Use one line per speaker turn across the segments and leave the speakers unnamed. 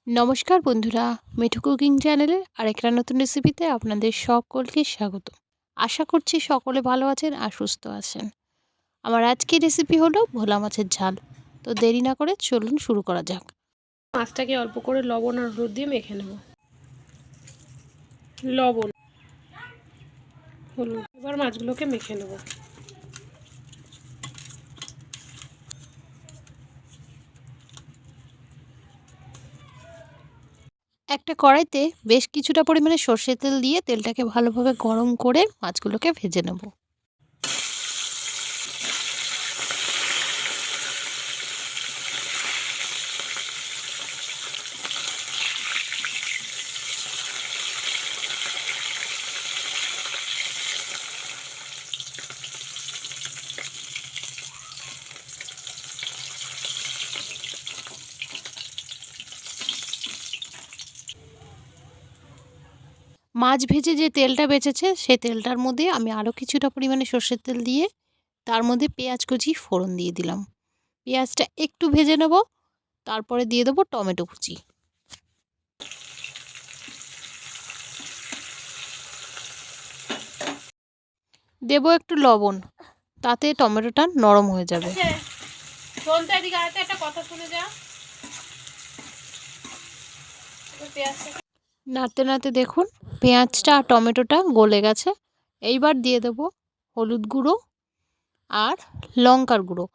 নমস্কার বন্ধুরা, মিঠু কুকিং চ্যানেলের আরেকটা নতুন রেসিপিতে আপনাদের সকলকে স্বাগত। আশা করছি সকলে ভালো আছেন আর সুস্থ আছেন। আমার আজকের রেসিপি হলো ভোলা মাছের ঝাল। তো দেরি না করে চলুন শুরু করা যাক।
মাছটাকে অল্প করে লবণ আর হলুদ দিয়ে মেখে নেব। লবণ, হলুদ, এবার মাছগুলোকে মেখে নেব।
একটা কড়াইতে বেশ কিছুটা পরিমাণে সর্ষের তেল দিয়ে তেলটাকে ভালোভাবে গরম করে মাছগুলোকে ভেজে নেব। মাছ ভেজে যে তেলটা বেঁচেছে সেই তেলটার মধ্যে আমি আরও কিছুটা পরিমাণে সর্ষের তেল দিয়ে তার মধ্যে পেঁয়াজ কুচি ফোড়ন দিয়ে দিলাম। পেঁয়াজটা একটু ভেজে নেব, তারপরে দিয়ে দেবো টমেটো কুচি। দেবো একটু লবণ, তাতে টমেটোটা নরম হয়ে যাবে।
একটা কথা শুনে যা।
নাড়তে নাড়তে দেখুন পেঁয়াজটা আর টমেটোটা গলে গেছে। এইবার দিয়ে দেব হলুদ গুঁড়ো আর লঙ্কার গুঁড়ো।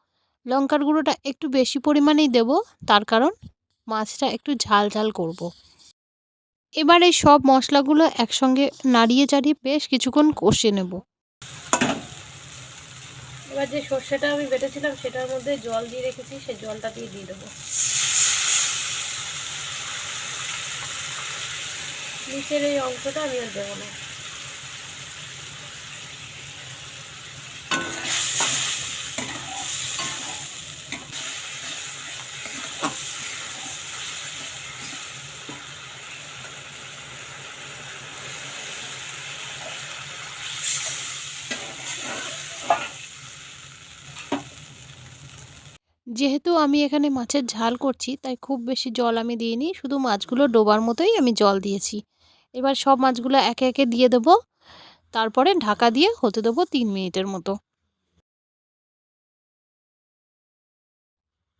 লঙ্কার গুঁড়োটা একটু বেশি পরিমাণেই দেব, তার কারণ মাছটা একটু ঝাল ঝাল করব। এবার এই সব মশলাগুলো একসঙ্গে নাড়িয়ে চাড়িয়ে বেশ কিছুক্ষণ কষিয়ে নেব।
এবার যে সর্ষেটা আমি বেটেছিলাম সেটার মধ্যে জল দিয়ে রেখেছি, সেই জলটা দিয়ে দেবো। নিচের এই অংশটা আমি আর দেবো না।
যেহেতু আমি এখানে মাছের ঝাল করছি তাই খুব বেশি জল আমি দিইনি, শুধু মাছগুলো ডোবার মতোই আমি জল দিয়েছি। এবার সব মাছগুলো একে একে দিয়ে দেবো, তারপরে ঢাকা দিয়ে হতে দেবো 3 মিনিটের মতো।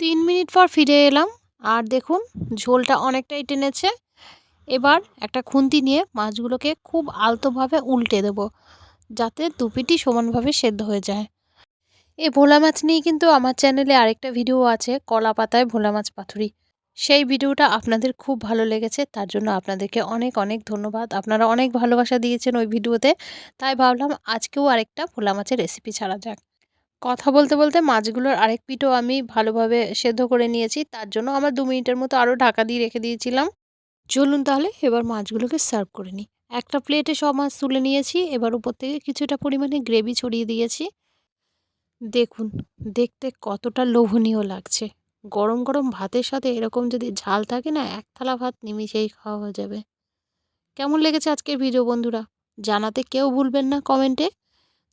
3 মিনিট পর ফিরে এলাম আর দেখুন ঝোলটা অনেকটাই টেনেছে। এবার একটা খুন্তি নিয়ে মাছগুলোকে খুব আলতোভাবে উল্টে দেব, যাতে দুপিটি সমানভাবে সেদ্ধ হয়ে যায়। এই ভোলা মাছ নিয়ে কিন্তু আমার চ্যানেলে আরেকটা ভিডিও আছে, কলা পাতায় ভোলা মাছ পাতুরি। সেই ভিডিওটা আপনাদের খুব ভালো লেগেছে, তার জন্য আপনাদেরকে অনেক অনেক ধন্যবাদ। আপনারা অনেক ভালোবাসা দিয়েছেন ওই ভিডিওতে, তাই ভাবলাম আজকেও আরেকটা ভোলা মাছের রেসিপি ছাড়া যাক। কথা বলতে বলতে মাছগুলোর আরেক পিঠও আমি ভালোভাবে সেদ্ধ করে নিয়েছি, তার জন্য আমার 2 মিনিটের মতো আরও ঢাকা দিয়ে রেখে দিয়েছিলাম। চলুন তাহলে এবার মাছগুলোকে সার্ভ করে নিই। একটা প্লেটে সব মাছ তুলে নিয়েছি, এবার উপর থেকে কিছুটা পরিমাণে গ্রেভি ছড়িয়ে দিয়েছি। দেখুন দেখতে কতটা লোভনীয় লাগছে। গরম গরম ভাতের সাথে এরকম যদি ঝাল থাকে না, এক থালা ভাত নিমিষেই খাওয়া হয়ে যাবে। কেমন লেগেছে আজকের ভিডিও বন্ধুরা, জানাতে কেউ ভুলবেন না কমেন্টে।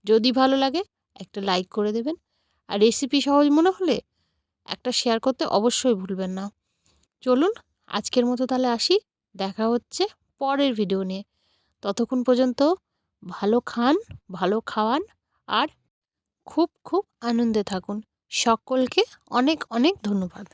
যদি ভালো লাগে একটা লাইক করে দেবেন, আর রেসিপি সহজ মনে হলে একটা শেয়ার করতে অবশ্যই ভুলবেন না। চলুন আজকের মতো তাহলে আসি, দেখা হচ্ছে পরের ভিডিও নিয়ে। ততক্ষণ পর্যন্ত ভালো খান, ভালো খাওয়ান আর খুব খুব আনন্দে থাকুন। সকলকে অনেক অনেক ধন্যবাদ।